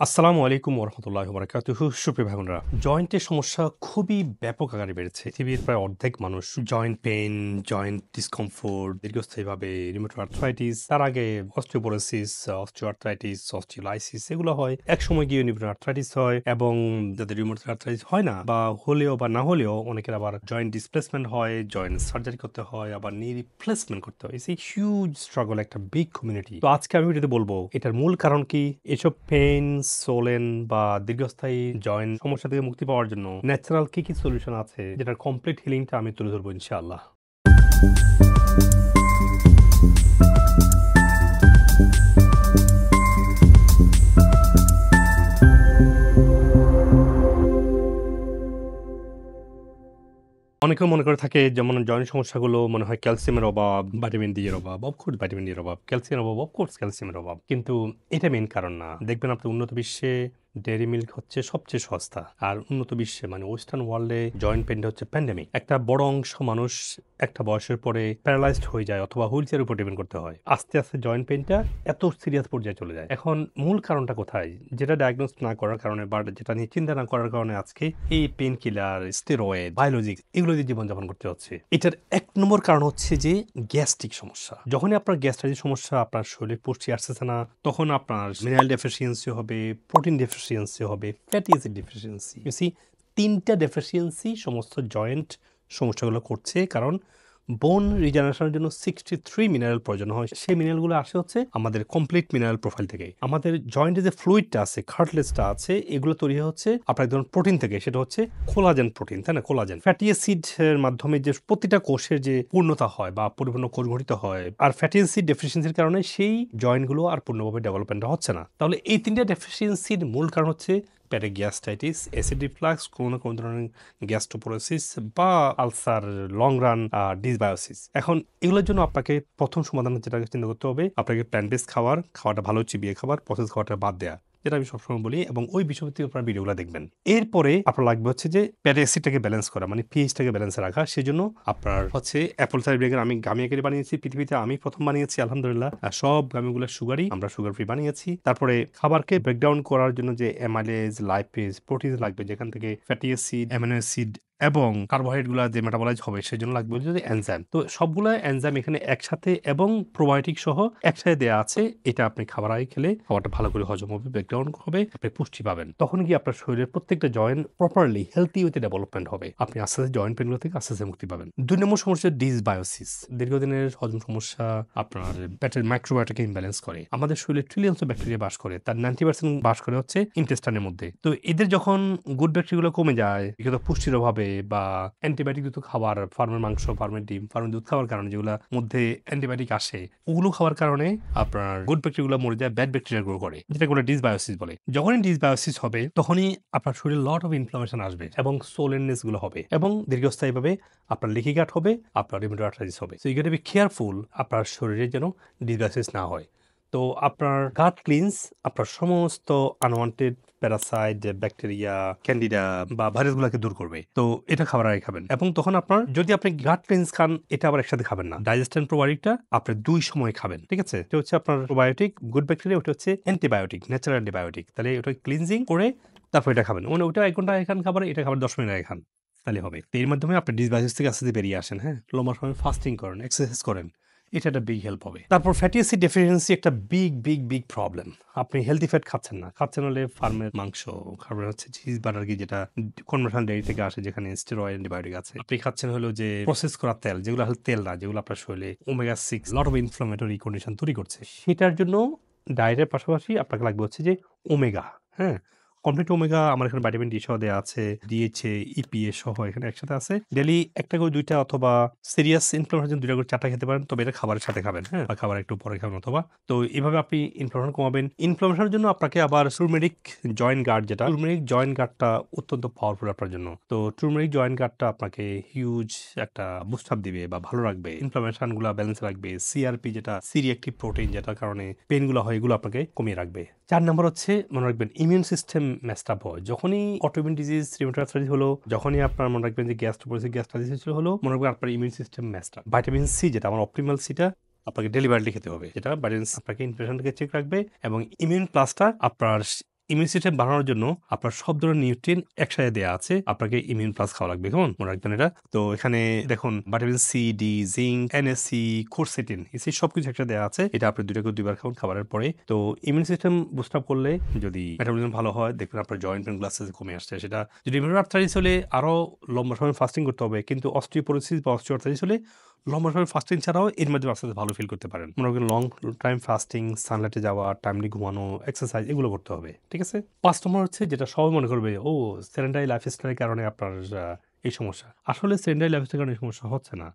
আসসালামু আলাইকুম ওরহমতুল্লাহি ওয়াবারাকাতুহু। সুপ্রিয় ভাই বোনেরা, জয়েন্টের সমস্যা খুবই ব্যাপক আকারে বেড়েছে। পৃথিবীর প্রায় অর্ধেক মানুষ জয়েন্ট পেইন, জয়েন্ট ডিসকমফোর্ট, দীর্ঘস্থায়ীভাবে রিউমেটয়েড আর্থ্রাইটিস, তার আগে অস্টিওপোরোসিস, অস্টিওআর্থ্রাইটিস, অস্টিওলাইসিস এগুলো হয়। একসময় গিয়ে রিউমেটয়েড আর্থ্রাইটিস হয় এবং যাদের রিউমেটয়েড আর্থ্রাইটিস হয় না বা হলেও বা না হলেও অনেকের আবার জয়েন্ট ডিসপ্লেসমেন্ট হয়, জয়েন্ট সার্জারি করতে হয়, আবার নি রিপ্লেসমেন্ট করতে হয়। ইটস এ হিউজ স্ট্রাগল, একটা বিগ কমিউনিটি। তো আজকে আমি ভিডিওতে বলবো এটার মূল কারণ কি, এসব পেইন, সোলেন বা দীর্ঘস্থায়ী জয়েন্ট সমস্যা থেকে মুক্তি পাওয়ার জন্য ন্যাচারাল কি কি সলিউশন আছে, যেটার কমপ্লিট হিলিংটা আমি তুলে ধরবো ইনশাআল্লাহ। অনেকে মনে করে থাকে যেমন জয়েন্ট সমস্যাগুলো মনে হয় ক্যালসিয়ামের অভাব, ভিটামিন ডি এর অভাব, অফকোর্স ভিটামিন ডি এর অভাব, ক্যালসিয়ামের অভাব, অফকোর্স ক্যালসিয়ামের অভাব, কিন্তু এটা মেইন কারণ না। দেখবেন আপনি উন্নত বিশ্বে ডেয়ারি মিল্ক হচ্ছে সবচেয়ে সস্তা, আর উন্নত বিশ্বে মানে ওয়েস্টার্ন ওয়ার্ল্ডে জয়েন্ট পেইনটা হচ্ছে প্যান্ডেমিক। একটা বড় অংশ মানুষ একটা বয়সের পরে প্যারালাইজড হয়ে যায় অথবা হুইল চেয়ারের উপর ডিপেন্ড করতে হয়। আস্তে আস্তে জয়েন্ট পেইনটা এত সিরিয়াস পর্যায়ে চলে যায়। এখন মূল কারণটা কোথায়, যেটা ডায়াগনোস না করার কারণে বা যেটা নিয়ে চিন্তা না করার কারণে আজকে এই পেইন কিলার, স্টেরয়েড, বায়োলজিক্স এগুলো দিয়ে জীবনযাপন করতে হচ্ছে। এটার এক নম্বর কারণ হচ্ছে যে গ্যাস্ট্রিক সমস্যা। যখনই আপনার গ্যাস্ট্রাইটিস সমস্যা, আপনার শরীরে পুষ্টি আসতেছে না, তখন আপনার মিনারেল ডেফিসিয়েন্সি হবে, প্রোটিন ডেফিসিয়েন্সি হবে, ফ্যাটি অ্যাসিড ডেফিসিয়েন্সি। তিনটা ডেফিসিয়েন্সি সমস্ত জয়েন্ট সমস্যাগুলো করছে, কারণ বোন রিজেনারেশনের জন্য 63 মিনারেল প্রয়োজন হয়। সেই মিনারেলগুলো আসে হচ্ছে আমাদের কমপ্লিট মিনারেল প্রোফাইল থেকে। আমাদের জয়েন্টে যে ফ্লুইডটা আছে, কার্টলেজটা আছে, এগুলো তৈরি হচ্ছে আপনার ধরুন প্রোটিন থেকে, সেটা হচ্ছে কোলাজেন প্রোটিন, তাই না? কোলাজেন ফ্যাটি অ্যাসিড এর মাধ্যমে যে প্রতিটা কোষের যে পূর্ণতা হয় বা পরিপূর্ণ কোষ গঠিত হয়, আর ফ্যাটি অ্যাসিড ডেফিসিয়েন্সির কারণে সেই জয়েন্টগুলো আর পূর্ণভাবে ডেভেলপমেন্ট হচ্ছে না। তাহলে এই তিনটা ডেফিসিয়েন্সির মূল কারণ হচ্ছে পেটে গ্যাস্ট্রাইটিস, অ্যাসিড রিফ্লাক্স, কোনো কোনো ধরনের গ্যাস্ট্রোপোরোসিস বা আলসার, লং রান ডিসবায়োসিস। এখন এগুলোর জন্য আপনাকে প্রথম সমাধান যেটা চিন্তা করতে হবে, আপনাকে প্ল্যান্ট বেস খাওয়াটা ভালো, চিবিয়ে খাবার, প্রসেস খাওয়াটা বাদ দেয়া, যেটা আমি সবসময় বলি, এবং ওই বিষয়ভিত্তিক আপনার ভিডিওগুলো দেখবেন। এরপরে আপনার লাগবে হচ্ছে যে পেটে অ্যাসিডটাকে ব্যালেন্স করা, মানে পিএইচটাকে ব্যালেন্সে রাখা। সেজন্য আপনার হচ্ছে অ্যাপল সাইডার ভিনেগার। আমি গামি আকারে বানিয়েছি, পৃথিবীতে আমি প্রথম বানিয়েছি আলহামদুলিল্লাহ। আর সব গামিগুলো সুগারই, আমরা সুগার ফ্রি বানিয়েছি। তারপরে খাবারকে ব্রেকডাউন করার জন্য যে অ্যামাইলেজ, লাইপেজ, প্রোটিন লাগবে, যেখান থেকে ফ্যাটি অ্যাসিড, অ্যামিনো অ্যাসিড এবং কার্বোহাইড্রেট গুলা যে মেটাবলাইজ হবে, সেজন্য লাগবে যদি এনজাইম। তো সবগুলা এনজাইম এখানে একসাথে এবং প্রোবায়োটিক সহ একসাথে দেওয়া আছে। এটা আপনি খাবার আগে খেলে খাবারটা ভালো করে হজম হবে, ব্রেকডাউন হবে, আপনি পুষ্টি পাবেন। তখন কি আপনার শরীরের প্রত্যেকটা জয়েন্ট প্রপারলি হেলথি ওয়েতে ডেভেলপমেন্ট হবে, আপনি আস্তে আস্তে জয়েন্ট পেনগুলো থেকে আস্তে আস্তে মুক্তি পাবেন। 2 নম্বর সমস্যা ডিসবায়োসিস, দীর্ঘদিনের হজম সমস্যা। আপনার পেটের মাইক্রোবায়োটাকে ইমব্যালেন্স করে। আমাদের শরীরে ট্রিলিয়নস অফ ব্যাকটেরিয়া বাস করে, তার 90% বাস করে হচ্ছে ইন্টেস্টাইনের মধ্যে। তো এদের যখন গুড ব্যাকটেরিয়াগুলো কমে যায়, বিগত পুষ্টির অভাবে বা অ্যান্টিবায়োটিক যুক্ত খাবার, ফার্মের মাংস, ফার্মের ডিম, ফার্মের দুধ খাওয়ার কারণে যেগুলো মধ্যে অ্যান্টিবায়োটিক আসে, ওগুলো খাওয়ার কারণে আপনার গুড ব্যাকটেরিয়াগুলো মরে যায়, ব্যাড ব্যাকটেরিয়া গ্রো করে, যেটা কোনো ডিসবায়োসিস বলে। যখনই ডিসবায়োসিস হবে, তখনই আপনার শরীরে লট অফ ইনফ্লামেশন আসবে এবং সোলেননেস গুলো হবে এবং দীর্ঘস্থায়ীভাবে আপনার লিকি গাট হবে, আপনার রিউমেটয়েড আর্থ্রাইটিস হবে। So you got to be careful আপনার শরীরে যেন ডিসবায়োসিস না হয়। তো আপনার গাট ক্লিনস আপনার সমস্ত আনওয়ান্টেড প্যারাসাইট, ব্যাকটেরিয়া, ক্যান্ডিডা বা ভাইরাসগুলোকে দূর করবে। তো এটা খাবার আগে খাবেন, এবং তখন আপনার যদি আপনি গাট ক্লিনস খান, এটা আবার একসাথে খাবেন না। ডাইজেস্টন প্রোবায়োটিকটা আপনি 2 সময় খাবেন, ঠিক আছে? এটা হচ্ছে আপনার প্রোবায়োটিক গুড ব্যাকটেরিয়া, ওটা হচ্ছে অ্যান্টিবায়োটিক, ন্যাচারাল অ্যান্টিবায়োটিক। তাহলে ওটা ক্লিনজিং করে তারপর এটা খাবেন। মানে ওটা 1 ঘন্টা আগে খান খাবার, এটা খাবার 10 মিনিট আগে খান, তাহলে হবে। তো এর মাধ্যমে আপনি ডিসবায়োসিস থেকে আস্তে আস্তে বেরিয়ে আসেন। হ্যাঁ, লম্বা সময় ফাস্টিং করেন, এক্সারসাইজ করেন, এটা একটা বিগ হেল্প হবে। তারপর ফ্যাটি অ্যাসিড ডেফিসিয়েন্সি একটা বিগ প্রবলেম। আপনি হেলদি ফ্যাট খাচ্ছেন না, হলে ফার্মের মাংস, খাবার হচ্ছে চিজ, বাটার, কি যেটা কনভেনশনাল ডেয়ারি থেকে আসে, যেখানে স্টেরয়েড, অ্যান্টিবায়োটিক আছে। আপনি খাচ্ছেন হলো যে প্রসেস করা তেল, যেগুলো আসলে তেল না, যেগুলো আপনার শরীরে omega 6 lot of inflammatory condition তৈরি করছে। সেটার জন্য ডায়েটের পাশাপাশি আপনাকে লাগবে হচ্ছে যে ওমেগা। হ্যাঁ, কমপ্লিট ওমেগা আমার এখানে ভিটামিন ডি সহ দেওয়া আছে, ডিএইচএ, ইপিএ সহ এখানে একসাথে আছে। ডেইলি 1টা করে 2টা, অথবা সিরিয়াস ইনফ্লামেশন 2টা করে 4টা খেতে পারেন, তবে এটা খাবারের সাথে খাবেন। হ্যাঁ, বা খাবার একটু পরে খাবেন অথবা। তো এইভাবে আপনি ইনফ্লামেশন কমাবেন। ইনফ্লামেশনের জন্য আপনাকে আবার টুরমেরিক জয়েন্ট গার্ড, যেটা টুরমেরিক জয়েন্ট গার্ডটা অত্যন্ত পাওয়ারফুল আপনার জন্য। তো টুরমেরিক জয়েন্ট গার্ডটা আপনাকে হিউজ একটা বুস্ট আপ দিবে বা ভালো রাখবে, ইনফ্লামেশন গুলা ব্যালেন্স রাখবে। সিআরপি, যেটা সি রিঅ্যাক্টিভ প্রোটিন, যেটার কারণে পেন গুলো হয়, এগুলো আপনাকে কমিয়ে রাখবে। 4 নম্বর হচ্ছে মনে রাখবেন ইমিউন সিস্টেম মেসড আপ হয়। যখনই অটোইমিউন ডিজিজ, রিউমেটয়েড আর্থ্রাইটিস হলো, যখনই আপনার মনে রাখবেন যে গ্যাস্ট্রাইটিস হলো, মনে রাখবেন আপনার immune system messed up. Vitamin C, যেটা আমার অপটিমাল সিটা আপনাকে ডেলিভারিলি খেতে হবে, যেটা ভিটামিন আপনাকে ইনফ্লেশনকে চেক রাখবে, এবং ইমিউন প্লাসটা আপনার ইমিউন সিস্টেম বাড়ানোর জন্য আপনার সব ধরনের নিউট্রিয়েন্ট একসাথে দেওয়া আছে। আপনাকে ইমিউন প্লাস খাওয়া লাগবে। কেমন? মনে রাখবেন এটা। তো এখানে দেখুন vitamin C, D, zinc, NSC, quercetin এই সবকিছু একসাথে দেওয়া আছে। এটা আপনি ২ টা করে ২ বার খাবেন খাবারের পরে। তো ইমিউন সিস্টেম বুস্ট আপ করলে যদি মেটাবলিজম ভালো হয়, দেখবেন আপনার জয়েন্ট পেইন গুলো আস্তে, আস্তে কমে আসছে। সেটা যদি রিউমেটয়েড আর্থ্রাইটিস হলে আরো লম্বা সময় ফাস্টিং করতে হবে। কিন্তু অস্টিওপোরোসিস বা অস্টিওআর্থ্রাইটিস হলে লম্বা সময় ফাস্টিং ছাড়াও এর মাধ্যমে আস্তে, আস্তে ভালো ফিল করতে পারেন। মনে রাখবেন লং টাইম ফাস্টিং, সানলাইটে যাওয়া, টাইমলি ঘুমানো, এক্সারসাইজ এগুলো করতে হবে। ঠিক আছে? ৫ নম্বর হচ্ছে যেটা সবাই মনে করবে, সেডেন্টারি লাইফস্টাইলের কারণে আপনার এই সমস্যা। আসলে সেডেন্টারি লাইফস্টাইলের কারণে এই সমস্যা হচ্ছে না।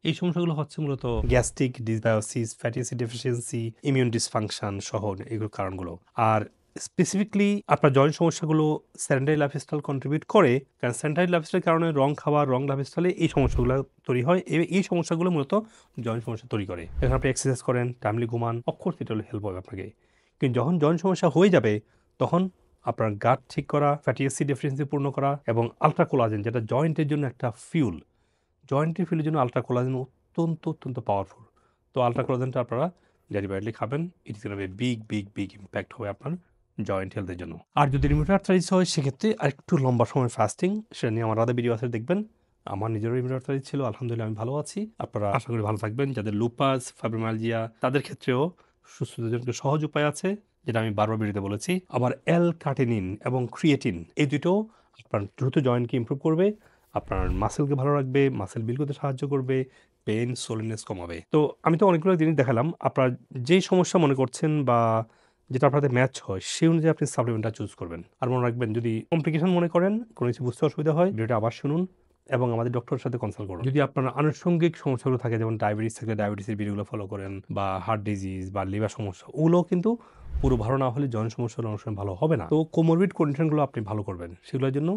এই সমস্যাগুলো হচ্ছে মূলত gastric dysbiosis, fatty acid deficiency, immune dysfunction সহ এগুলোর কারণগুলো। আর স্পেসিফিকলি আপনার জয়েন্ট সমস্যাগুলো সেডেন্টারি লাইফস্টাইল কন্ট্রিবিউট করে। কারণ সেডেন্টারি লাইফস্টাইলের কারণে রং খাবার, রং লাইফস্টাইলে এই সমস্যাগুলো তৈরি হয়। এই সমস্যাগুলো মূলত জয়েন্ট সমস্যা তৈরি করে। এখন আপনি এক্সারসাইজ করেন, টাইমলি ঘুমান, অফকোর্স এটা হেল্প হবে আপনাকে। কিন্তু যখন জয়েন্ট সমস্যা হয়ে যাবে তখন আপনার গাট ঠিক করা, ফ্যাটি অ্যাসিড ডেফিসিয়েন্সি পূর্ণ করা এবং আলট্রা কোলাজেন যেটা জয়েন্টের জন্য একটা ফিউল, জয়েন্টের ফিউলের জন্য আলট্রা কোলাজেন অত্যন্ত পাওয়ারফুল। তো আলট্রা কোলাজেনটা আপনারা ডেলিভারিলি খাবেন। It is gonna be big impact হবে আপনার জয়েন্ট হেলথের জন্য। আর যদি রিউমেটয়েড আর্থ্রাইটিস হয় সেক্ষেত্রে আরেকটু লম্বা সময় ফাস্টিং, সেটা নিয়ে আমার আলাদা ভিডিও আছে দেখবেন। আমার নিজেরও রিউমেটয়েড আর্থ্রাইটিস ছিল, আলহামদুলিল্লাহ আমি ভালো আছি। আপনারা আশা করি ভালো থাকবেন। যাদের লুপাস, ফাইব্রোমাইয়ালজিয়া তাদের ক্ষেত্রেও সুস্থতার জন্য সহজ উপায় আছে, যেটা আমি বারবার ভিডিওতে বলেছি। আবার L-কার্টিনিন এবং ক্রিয়েটিন এই দুটো আপনার দ্রুত জয়েন্টকে ইমপ্রুভ করবে, আপনার মাসেলকে ভালো রাখবে, মাসেল বিল্ড করতে সাহায্য করবে, পেইন সোলেনেস কমাবে। তো আমি তো অনেকগুলো জিনিস দেখালাম। আপনার যেই সমস্যা মনে করছেন বা যেটা আপনাদের ম্যাচ হয় সেই অনুযায়ী আপনি সাপ্লিমেন্টটা চুজ করবেন। আর মনে রাখবেন যদি কমপ্লিকেশন মনে করেন, কোনো কিছু বুঝতে অসুবিধা হয়, ভিডিওটা আবার শুনুন এবং আমাদের ডক্টরের সাথে কনসাল্ট করুন। যদি আপনার আনুষঙ্গিক সমস্যাগুলো থাকে, যেমন ডায়াবেটিস থাকলে ডায়াবেটিসের ভিডিওগুলো ফলো করেন, বা হার্ট ডিজিজ বা লিভার সমস্যা, ওগুলোও কিন্তু পুরো ভালো না হলে জয়েন্ট সমস্যা অনেক সময় ভালো হবে না। তো কোমরবিড কন্ডিশনগুলো আপনি ভালো করবেন, সেগুলোর জন্য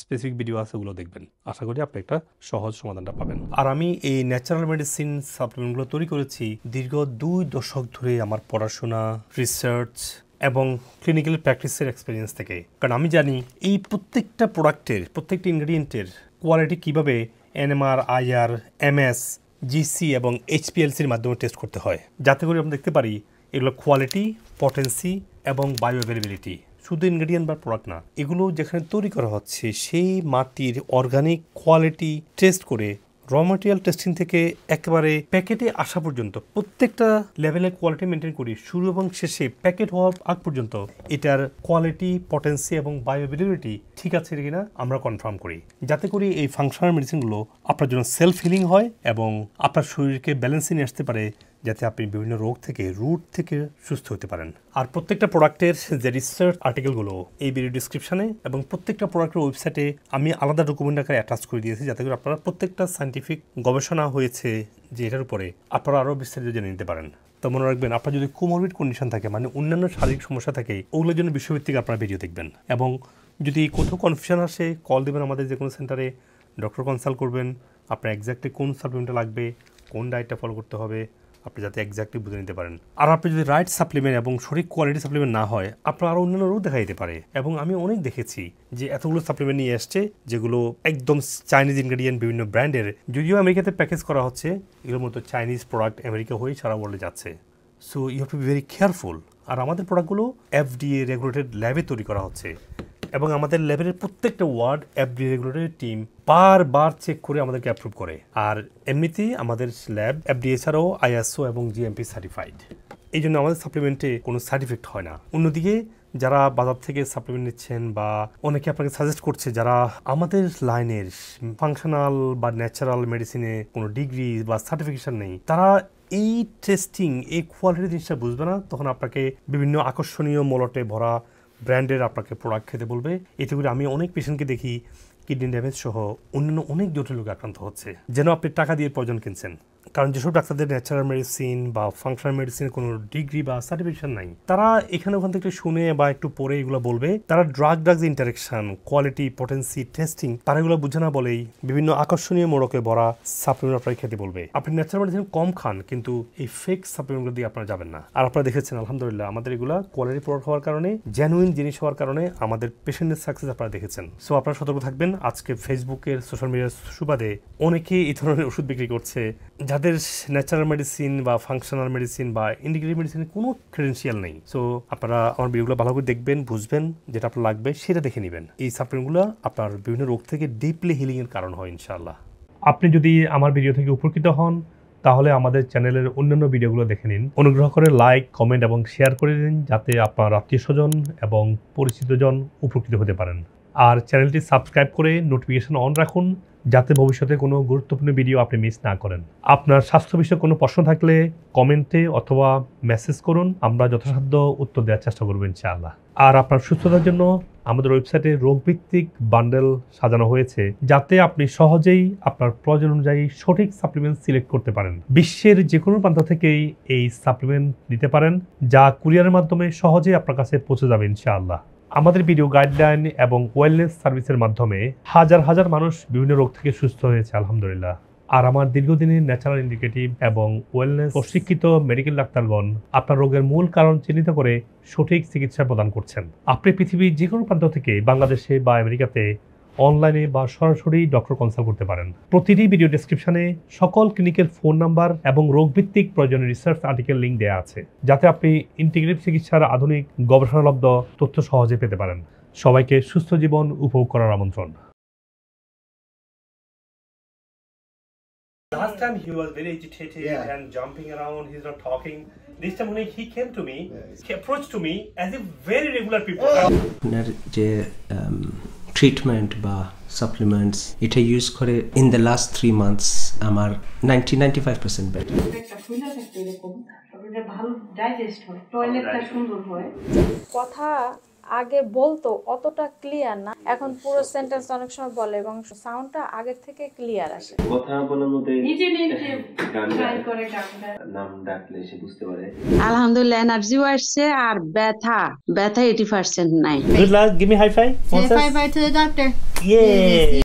স্পেসিফিক ভিডিও আছে, ওগুলো দেখবেন। আশা করি আপনি একটা সহজ সমাধানটা পাবেন। আর আমি এই ন্যাচারাল মেডিসিন সাপ্লিমেন্টগুলো তৈরি করেছি দীর্ঘ ২ দশক ধরে আমার পড়াশোনা, রিসার্চ এবং ক্লিনিক্যাল প্র্যাকটিসের এক্সপিরিয়েন্স থেকে। কারণ আমি জানি এই প্রত্যেকটা প্রোডাক্টের, প্রত্যেকটা ইনগ্রিডিয়েন্টের কোয়ালিটি কীভাবে NMR, IR, MS, GC এবং HPLCর মাধ্যমে টেস্ট করতে হয়, যাতে করে আমরা দেখতে পারি এগুলো কোয়ালিটি, পটেন্সি এবং বায়ো অ্যাভেলেবিলিটি শুধু ইনগ্রেডিয়েন্ট বা প্রোডাক্ট না, এগুলো যেখানে তৈরি করা হচ্ছে সেই মাটির অর্গানিক কোয়ালিটি টেস্ট করে র ম্যাটেরিয়াল টেস্টিং থেকে একেবারে প্যাকেটে আসা পর্যন্ত প্রত্যেকটা লেভেলের কোয়ালিটি মেনটেন করি। শুরু এবং শেষে প্যাকেট হওয়ার আগ পর্যন্ত এটার কোয়ালিটি, পটেন্সি এবং বায়োঅ্যাভেলেবিলিটি ঠিক আছে কিনা আমরা কনফার্ম করি, যাতে করে এই ফাংশনাল মেডিসিনগুলো আপনার জন্য সেলফ হিলিং হয় এবং আপনার শরীরকে ব্যালেন্সে নিয়ে আসতে পারে, যাতে আপনি বিভিন্ন রোগ থেকে রুট থেকে সুস্থ হতে পারেন। আর প্রত্যেকটা প্রোডাক্টের যে রিসার্চ আর্টিকেলগুলো এই ভিডিও ডিসক্রিপশনে এবং প্রত্যেকটা প্রোডাক্টের ওয়েবসাইটে আমি আলাদা ডকুমেন্ট আকারে অ্যাটাচ করে দিয়েছি, যাতে করে আপনারা প্রত্যেকটা সায়েন্টিফিক গবেষণা হয়েছে যে এটার উপরে আপনারা আরও বিস্তারিত জেনে নিতে পারেন। তো মনে রাখবেন, আপনার যদি কোমরবিড কন্ডিশন থাকে, মানে অন্যান্য শারীরিক সমস্যা থাকে, ওগুলোর জন্য বিশ্বভিত্তিক আপনারা ভিডিও দেখবেন। এবং যদি কোথাও কনফিউশন আসে, কল দেবেন আমাদের যে কোনো সেন্টারে, ডক্টর কনসাল্ট করবেন, আপনার এক্স্যাক্টলি কোন সাপ্লিমেন্টটা লাগবে, কোন ডায়েটটা ফলো করতে হবে, আপনি যাতে এক্স্যাক্টলি বুঝে নিতে পারেন। আর আপনি যদি রাইট সাপ্লিমেন্ট এবং সঠিক কোয়ালিটি সাপ্লিমেন্ট না হয়, আপনার আরও অন্যান্য রোগ দেখা দিতে পারে। এবং আমি অনেক দেখেছি যে এতগুলো সাপ্লিমেন্ট নিয়ে আসছে যেগুলো একদম চাইনিজ ইনগ্রেডিয়েন্ট, বিভিন্ন ব্র্যান্ডের, যদিও আমেরিকাতে প্যাকেজ করা হচ্ছে, এগুলোর মতো চাইনিজ প্রোডাক্ট আমেরিকা হয়ে সারা ওয়ার্ল্ডে যাচ্ছে। So you have to be very careful. আর আমাদের প্রোডাক্টগুলো FDA রেগুলেটেড ল্যাবে তৈরি করা হচ্ছে এবং আমাদের ল্যাবের প্রত্যেকটা ওয়ার্ড FDA রেগুলেটেড টিম বারবার চেক করে আমাদেরকে অ্যাপ্রুভ করে। আর এমনিতেই আমাদের ল্যাব FDA ছাড়াও ISO এবং GMP সার্টিফাইড। এই জন্য আমাদের সাপ্লিমেন্টে কোনো সাইড ইফেক্ট হয় না। অন্যদিকে যারা বাজার থেকে সাপ্লিমেন্ট নিচ্ছেন বা অনেকে আপনাকে সাজেস্ট করছে যারা আমাদের লাইনের ফাংশনাল বা ন্যাচারাল মেডিসিনে কোনো ডিগ্রি বা সার্টিফিকেশন নেই, তারা এই টেস্টিং, এই কোয়ালিটি জিনিসটা বুঝবে না। তখন আপনাকে বিভিন্ন আকর্ষণীয় মলটে ভরা ব্র্যান্ডের আপনাকে প্রোডাক্ট খেতে বলবে। এতে করে আমি অনেক পেশেন্টকে দেখি কিডনি ড্যামেজ সহ অন্যান্য অনেক জটিল রোগে আক্রান্ত হচ্ছে, যেন আপনি টাকা দিয়ে প্রয়োজন কিনছেন। কারণ যেসব ডাক্তারদের ন্যাচারাল মেডিসিন বা ফাংশনাল মেডিসিনের কোনো ডিগ্রি বা সার্টিফিকেশন নাই, তারা এখানে ওখান থেকে শুনে বা একটু পরে এগুলো বলবে। তারা drugs interaction, quality, potency, testing, তারা এগুলো বুঝে না বলেই বিভিন্ন আকর্ষণীয় মোড়কে ভরা সাপ্লিমেন্ট আপনাকে খেতে বলবে। আপনি ন্যাচারাল মেডিসিন কম খান, কিন্তু এই ফেক সাপ্লিমেন্টগুলো দিয়ে আপনারা যাবেন না। আর আপনারা দেখেছেন আলহামদুলিল্লাহ আমাদের এগুলা কোয়ালিটি প্রোডাক্ট হওয়ার কারণে, জেনুইন জিনিস হওয়ার কারণে আমাদের পেশেন্টের সাকসেস আপনারা দেখেছেন। সো আপনারা সতর্ক থাকবেন। আজকে ফেসবুকের সোশ্যাল মিডিয়ার সুবাদে অনেকে এই ধরনের ওষুধ বিক্রি করছে, যাদের ন্যাচারাল মেডিসিন বা ফাংশনাল মেডিসিন বা ইন্টিগ্রেটিভ মেডিসিনের কোনো ক্রেডেন্সিয়াল নেই। সো আপনারা আমার ভিডিওগুলো ভালো করে দেখবেন, বুঝবেন, যেটা আপনার লাগবে সেটা দেখে নেবেন। এই সাপ্লিমেন্টগুলো আপনার বিভিন্ন রোগ থেকে ডিপলি হিলিংয়ের কারণ হয় ইনশাআল্লাহ। আপনি যদি আমার ভিডিও থেকে উপকৃত হন তাহলে আমাদের চ্যানেলের অন্যান্য ভিডিওগুলো দেখে নিন। অনুগ্রহ করে লাইক, কমেন্ট এবং শেয়ার করে দিন যাতে আপনার আত্মীয়স্বজন এবং পরিচিতজন উপকৃত হতে পারেন। আর চ্যানেলটি সাবস্ক্রাইব করে নোটিফিকেশন অন রাখুন যাতে ভবিষ্যতে কোনো গুরুত্বপূর্ণ ভিডিও আপনি মিস না করেন। আপনার স্বাস্থ্য বিষয়ে কোনো প্রশ্ন থাকলে কমেন্টে অথবা মেসেজ করুন, আমরা যথাসাধ্য উত্তর দেওয়ার চেষ্টা করব ইনশাআল্লাহ। আর আপনার সুস্থতার জন্য আমাদের ওয়েবসাইটে রোগভিত্তিক বান্ডেল সাজানো হয়েছে যাতে আপনি সহজেই আপনার প্রয়োজন অনুযায়ী সঠিক সাপ্লিমেন্ট সিলেক্ট করতে পারেন। বিশ্বের যে কোনো প্রান্ত থেকেই এই সাপ্লিমেন্ট নিতে পারেন, যা কুরিয়ারের মাধ্যমে সহজেই আপনার কাছে পৌঁছে যাবে ইনশাআল্লাহ। আমাদের ভিডিও গাইডলাইন এবং ওয়েলনেস সার্ভিসের মাধ্যমে হাজার হাজার মানুষ বিভিন্ন রোগ থেকে সুস্থ হয়েছে আলহামদুলিল্লাহ। আর আমার দীর্ঘদিনের ন্যাচারাল ইন্ডিকেটিভ এবং ওয়েলনেস প্রশিক্ষিত মেডিকেল ডাক্তারগণ আপনার রোগের মূল কারণ চিহ্নিত করে সঠিক চিকিৎসা প্রদান করছেন। আপনি পৃথিবীর যে কোনো প্রান্ত থেকে বাংলাদেশে বা আমেরিকাতে অনলাইনে বা সরাসরি ডক্টর কনসাল্ট করতে পারেন। প্রতিটি ভিডিও ডেসক্রিপশনে সকল ক্লিনিকের ফোন নাম্বার এবং রোগভিত্তিক প্রয়োজনীয় রিসার্চ আর্টিকেল লিঙ্ক দেওয়া আছে যাতে আপনি ইন্টিগ্রেটিভ চিকিৎসার আধুনিক গবেষণালব্ধ তথ্য সহজে পেতে পারেন। সবাইকে সুস্থ জীবন উপভোগ করার আমন্ত্রণ। Last time he was very agitated and jumping around, he's not talking. This time when he came to me, he approached to me as if very regular people. যে ট্রিটমেন্ট বা সাপ্লিমেন্টস এটা ইউজ করে in the last 3 months আমার 95% better. ভালো digest হয়, টয়লেটটা সুন্দর হয়। কথা আগে বলতো অতটা ক্লিয়ার না, এখন পুরো সেন্টেন্স অনেক সময় বলে এবং সাউন্ডটা আগের থেকে ক্লিয়ার আসে। কথা বলার মধ্যে নিজে নিজে ট্রাই করে নাম ডাকলে সে বুঝতে পারে। আলহামদুলিল্লাহ এনার্জিও আসছে আর ব্যথা 80% নাই। Good luck. Give me high five. Say bye bye to the doctor. Yeah.